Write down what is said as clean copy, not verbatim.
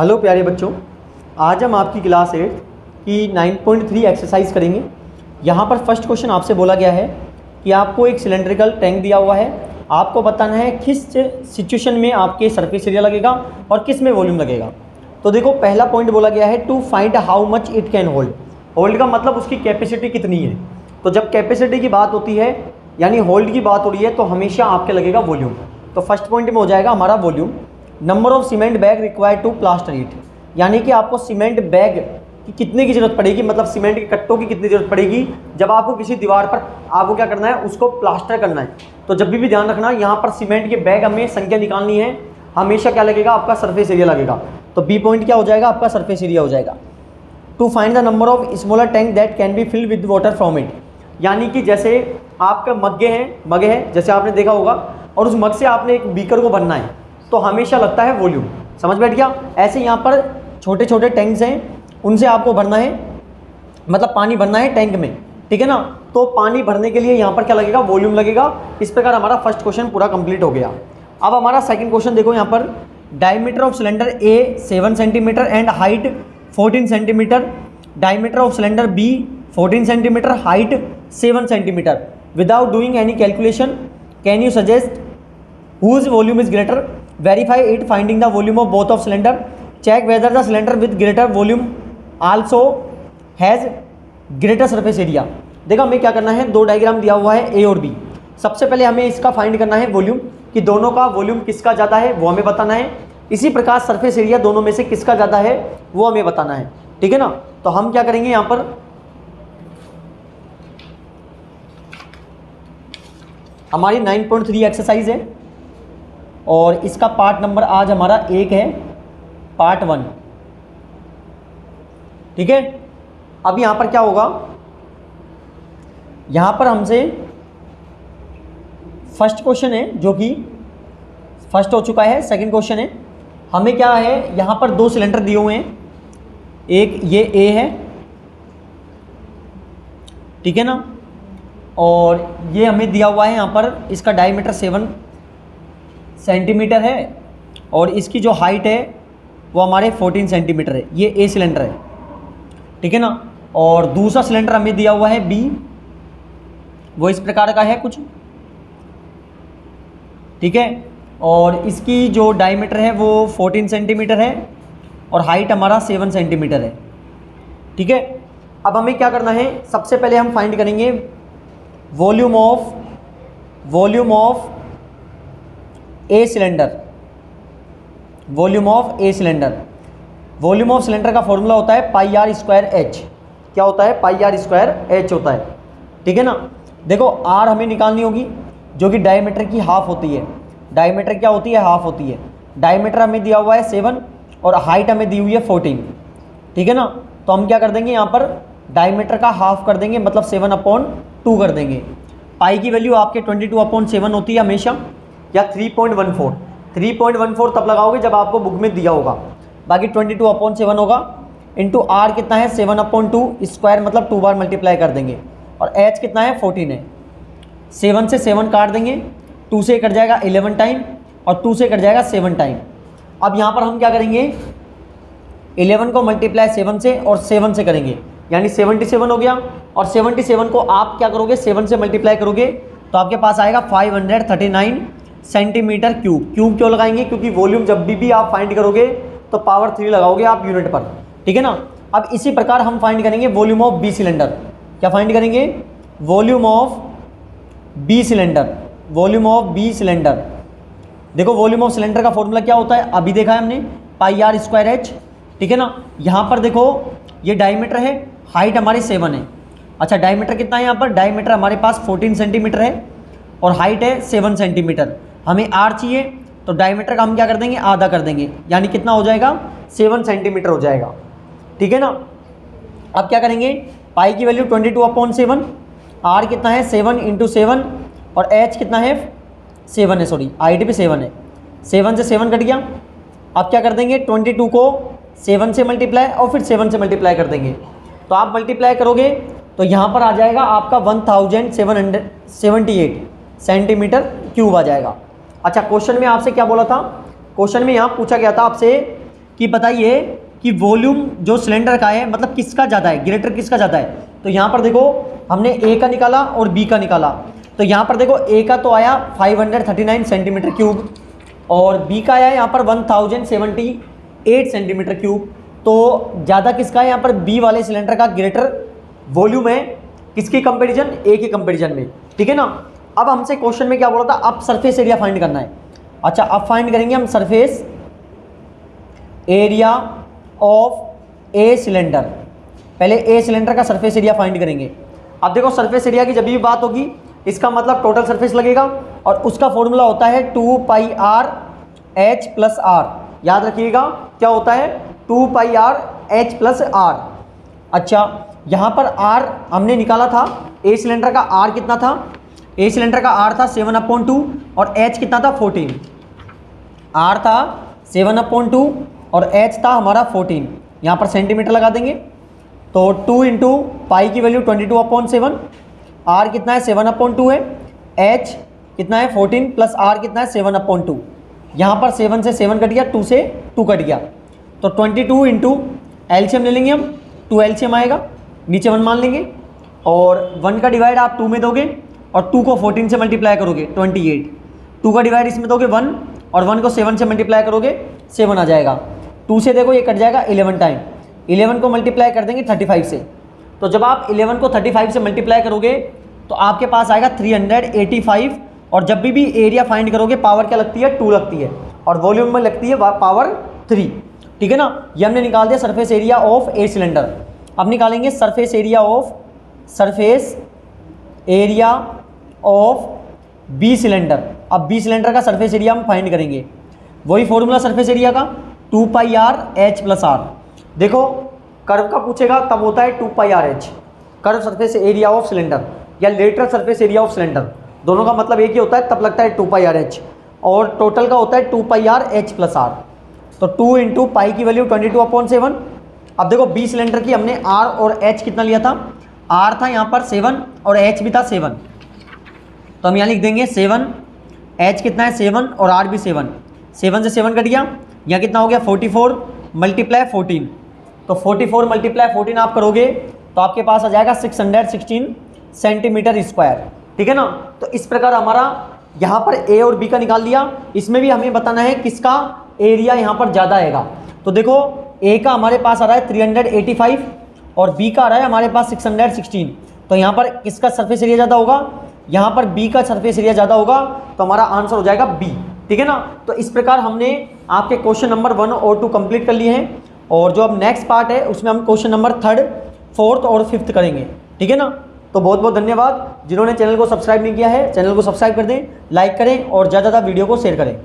Hello प्यारे बच्चों, आज हम आपकी क्लास 8 की 9.3 एक्सरसाइज करेंगे। यहाँ पर फर्स्ट क्वेश्चन आपसे बोला गया है कि आपको एक सिलेंड्रिकल टैंक दिया हुआ है, आपको बताना है किस सिचुएशन में आपके सरफेस एरिया लगेगा और किस में वॉल्यूम लगेगा। तो देखो, पहला पॉइंट बोला गया है to find how much it can hold. Hold का मतलब उसकी कैपेसिटी कितनी है। तो जब कैपेसिटी की बात होती है यानी होल्ड की बात हो रही है तो हमेशा आपके लगेगा वॉल्यूम। तो फर्स्ट पॉइंट में हो जाएगा हमारा volume. Number of cement bag required to plaster it, यानी कि आपको सीमेंट बैग की कितने की जरूरत पड़ेगी, मतलब सीमेंट के कट्टों की कितनी जरूरत पड़ेगी जब आपको किसी दीवार पर आपको क्या करना है, उसको प्लास्टर करना है। तो जब भी ध्यान रखना, यहाँ पर सीमेंट के बैग हमें संख्या निकालनी है, हमेशा क्या लगेगा, आपका सरफेस एरिया लगेगा। तो बी पॉइंट क्या हो जाएगा, आपका सरफेस एरिया हो जाएगा। To find the number of smaller tank that can be filled with water from it, यानी कि जैसे आपका मगे हैं जैसे आपने देखा होगा, और उस मग से आपने एक बीकर को भरना है तो हमेशा लगता है वॉल्यूम। समझ बैठ गया। ऐसे यहाँ पर छोटे छोटे टैंक्स हैं, उनसे आपको भरना है, मतलब पानी भरना है टैंक में, ठीक है ना। तो पानी भरने के लिए यहाँ पर क्या लगेगा, वॉल्यूम लगेगा। इस प्रकार हमारा फर्स्ट क्वेश्चन पूरा कंप्लीट हो गया। अब हमारा सेकंड क्वेश्चन देखो, यहाँ पर diameter of cylinder A 7 centimetre and height 14 centimetre, diameter of cylinder B 14 centimetre, height 7 centimetre. Without doing any calculation can you suggest whose volume is greater? Verify it finding the volume of both of cylinder. Check whether the cylinder with greater volume also has greater surface area. देखा हमें क्या करना है, दो diagram दिया हुआ है ए और बी। सबसे पहले हमें इसका फाइंड करना है वॉल्यूम, कि दोनों का वॉल्यूम किसका ज़्यादा है वो हमें बताना है। इसी प्रकार सरफेस एरिया दोनों में से किसका ज़्यादा है वो हमें बताना है, ठीक है ना। तो हम क्या करेंगे, यहाँ पर हमारी 9.3 एक्सरसाइज है और इसका पार्ट नंबर आज हमारा 1 है, पार्ट 1, ठीक है। अब यहाँ पर क्या होगा, यहाँ पर हमसे फर्स्ट क्वेश्चन है जो कि फर्स्ट हो चुका है, सेकंड क्वेश्चन है। हमें क्या है, यहाँ पर दो सिलेंडर दिए हुए हैं, एक ये ए है, ठीक है ना, और ये हमें दिया हुआ है यहाँ पर इसका डायमीटर 7 सेंटीमीटर है और इसकी जो हाइट है वो हमारे 14 सेंटीमीटर है। ये ए सिलेंडर है, ठीक है ना। और दूसरा सिलेंडर हमें दिया हुआ है बी, वो इस प्रकार का है कुछ, ठीक है। और इसकी जो डायमीटर है वो 14 सेंटीमीटर है और हाइट हमारा 7 सेंटीमीटर है, ठीक है। अब हमें क्या करना है, सबसे पहले हम फाइंड करेंगे volume of A cylinder. Volume of A cylinder, volume of cylinder का फॉर्मूला होता है पाई आर स्क्वायर एच। क्या होता है, पाई आर स्क्वायर एच होता है, ठीक है ना। देखो आर हमें निकालनी होगी जो कि डायमीटर की हाफ होती है। डायमीटर क्या होती है, हाफ होती है। डायमीटर हमें दिया हुआ है 7 और हाइट हमें दी हुई है 14, ठीक है ना। तो हम क्या कर देंगे, यहाँ पर डायमीटर का हाफ कर देंगे, मतलब 7/2 कर देंगे। पाई की वैल्यू आपके 22/7 होती है हमेशा, या 3.14। 3.14 तब लगाओगे जब आपको बुक में दिया होगा, बाकी 22/7 होगा। इंटू आर कितना है, 7/2 स्क्वायर, मतलब 2 बार मल्टीप्लाई कर देंगे। और एच कितना है, 14 है। 7 से 7 काट देंगे, 2 से कट जाएगा 11 टाइम और 2 से कट जाएगा 7 टाइम। अब यहाँ पर हम क्या करेंगे, 11 को मल्टीप्लाई 7 से और 7 से करेंगे, यानी 77 हो गया। और 77 को आप क्या करोगे, 7 से मल्टीप्लाई करोगे तो आपके पास आएगा 539 सेंटीमीटर क्यूब। क्यूब क्यों लगाएंगे, क्योंकि वॉल्यूम जब भी आप फाइंड करोगे तो पावर 3 लगाओगे आप यूनिट पर, ठीक है ना। अब इसी प्रकार हम फाइंड करेंगे वॉल्यूम ऑफ बी सिलेंडर। क्या फाइंड करेंगे, volume of B cylinder. Volume of B cylinder, देखो वॉल्यूम ऑफ सिलेंडर का फॉर्मूला क्या होता है, अभी देखा है हमने, पाई आर स्क्वायर एच, ठीक है ना। यहाँ पर देखो ये डायमीटर है, हाइट हमारी 7 है। अच्छा डायमीटर कितना है, यहाँ पर डायमीटर हमारे पास 14 सेंटीमीटर है और हाइट है 7 सेंटीमीटर। हमें आर चाहिए तो डायमीटर का हम क्या कर देंगे, आधा कर देंगे, यानी कितना हो जाएगा, 7 सेंटीमीटर हो जाएगा, ठीक है ना। अब क्या करेंगे, पाई की वैल्यू 22/7, आर कितना है 7 × 7 और एच कितना है 7 है, सॉरी हाइट भी 7 है। 7 से 7 कट गया। अब क्या कर देंगे, 22 को 7 से मल्टीप्लाई और फिर 7 से मल्टीप्लाई कर देंगे। तो आप मल्टीप्लाई करोगे तो यहाँ पर आ जाएगा आपका 1778 सेंटीमीटर क्यूब आ जाएगा। अच्छा क्वेश्चन में आपसे क्या बोला था, क्वेश्चन में यहाँ पूछा गया था आपसे कि बताइए कि वॉल्यूम जो सिलेंडर का है मतलब किसका ज़्यादा है, ग्रेटर किसका ज़्यादा है। तो यहाँ पर देखो हमने ए का निकाला और बी का निकाला। तो यहाँ पर देखो ए का तो आया 539 सेंटीमीटर क्यूब और बी का आया यहाँ पर 1078 सेंटीमीटर क्यूब। तो ज़्यादा किसका है यहाँ पर, बी वाले सिलेंडर का ग्रेटर वॉल्यूम है किसकी कंपैरिजन, ए के कंपैरिजन में, ठीक है ना। अब हमसे क्वेश्चन में क्या बोला था, अब सरफेस एरिया फाइंड करना है। अच्छा अब फाइंड करेंगे हम surface area of A cylinder. पहले ए सिलेंडर का सरफेस एरिया फाइंड करेंगे। अब देखो सरफेस एरिया की जब भी बात होगी इसका मतलब टोटल सरफेस लगेगा और उसका फॉर्मूला होता है 2πr/h+r। याद रखिएगा क्या होता है, 2πr/h+r। अच्छा यहाँ पर r हमने निकाला था, ए सिलेंडर का r कितना था, ए सिलेंडर का r था 7/2 और h कितना था 14। r था 7/2 और h था हमारा 14। यहाँ पर सेंटीमीटर लगा देंगे तो 2 इंटू पाई की वैल्यू 22/7, r कितना है 7/2 है, h कितना है 14 प्लस r कितना है 7/2। यहाँ पर 7 से 7 कट गया, 2 से 2 कट गया तो 22 इंटू एलसीएम ले लेंगे हम, 2 एलसीएम आएगा, नीचे 1 मान लेंगे और 1 का डिवाइड आप 2 में दोगे और 2 को 14 से मल्टीप्लाई करोगे 28, 2 का डिवाइड इसमें दोगे 1 और 1 को 7 से मल्टीप्लाई करोगे 7 आ जाएगा। 2 से देखो ये कट जाएगा 11 टाइम, 11 को मल्टीप्लाई कर देंगे 35 से। तो जब आप 11 को 35 से मल्टीप्लाई करोगे तो आपके पास आएगा 385 और जब भी एरिया फाइंड करोगे पावर क्या लगती है, 2 लगती है और वॉल्यूम में लगती है पावर 3, ठीक है ना। ये हमने निकाल दिया surface area of A cylinder. अब निकालेंगे surface area of B cylinder. अब बी सिलेंडर का सरफेस एरिया हम फाइंड करेंगे, वही फॉर्मूला सरफेस एरिया का 2πr/h+r। देखो कर्व का पूछेगा तब होता है 2πr/h, curve surface area of cylinder या lateral surface area of cylinder, दोनों का मतलब एक ही होता है, तब लगता है 2πr/h और टोटल का होता है 2πr/h+r। तो 2 इंटू पाई की वैल्यू 22/7। अब देखो बी सिलेंडर की हमने r और h कितना लिया था, r था यहाँ पर 7 और h भी था 7, तो हम यहाँ लिख देंगे 7, h कितना है 7 और r भी 7, 7 से 7 कट गया, यहाँ कितना हो गया 44 मल्टीप्लाई 14। तो 44 मल्टीप्लाई 14 आप करोगे तो आपके पास आ जाएगा 616 सेंटीमीटर स्क्वायर, ठीक है ना। तो इस प्रकार हमारा यहाँ पर ए और बी का निकाल लिया। इसमें भी हमें बताना है किसका एरिया यहाँ पर ज़्यादा आएगा। तो देखो ए का हमारे पास आ रहा है 385 और बी का आ रहा है हमारे पास 616। तो यहाँ पर किसका सरफेस एरिया ज़्यादा होगा, यहाँ पर बी का सरफेस एरिया ज़्यादा होगा, तो हमारा आंसर हो जाएगा बी, ठीक है ना। तो इस प्रकार हमने आपके क्वेश्चन नंबर 1 और 2 कंप्लीट कर लिए हैं और जो अब नेक्स्ट पार्ट है उसमें हम क्वेश्चन नंबर 3, 4 और 5 करेंगे, ठीक है ना। तो बहुत बहुत धन्यवाद। जिन्होंने चैनल को सब्सक्राइब नहीं किया है चैनल को सब्सक्राइब कर दें, लाइक करें और ज़्यादा वीडियो को शेयर करें।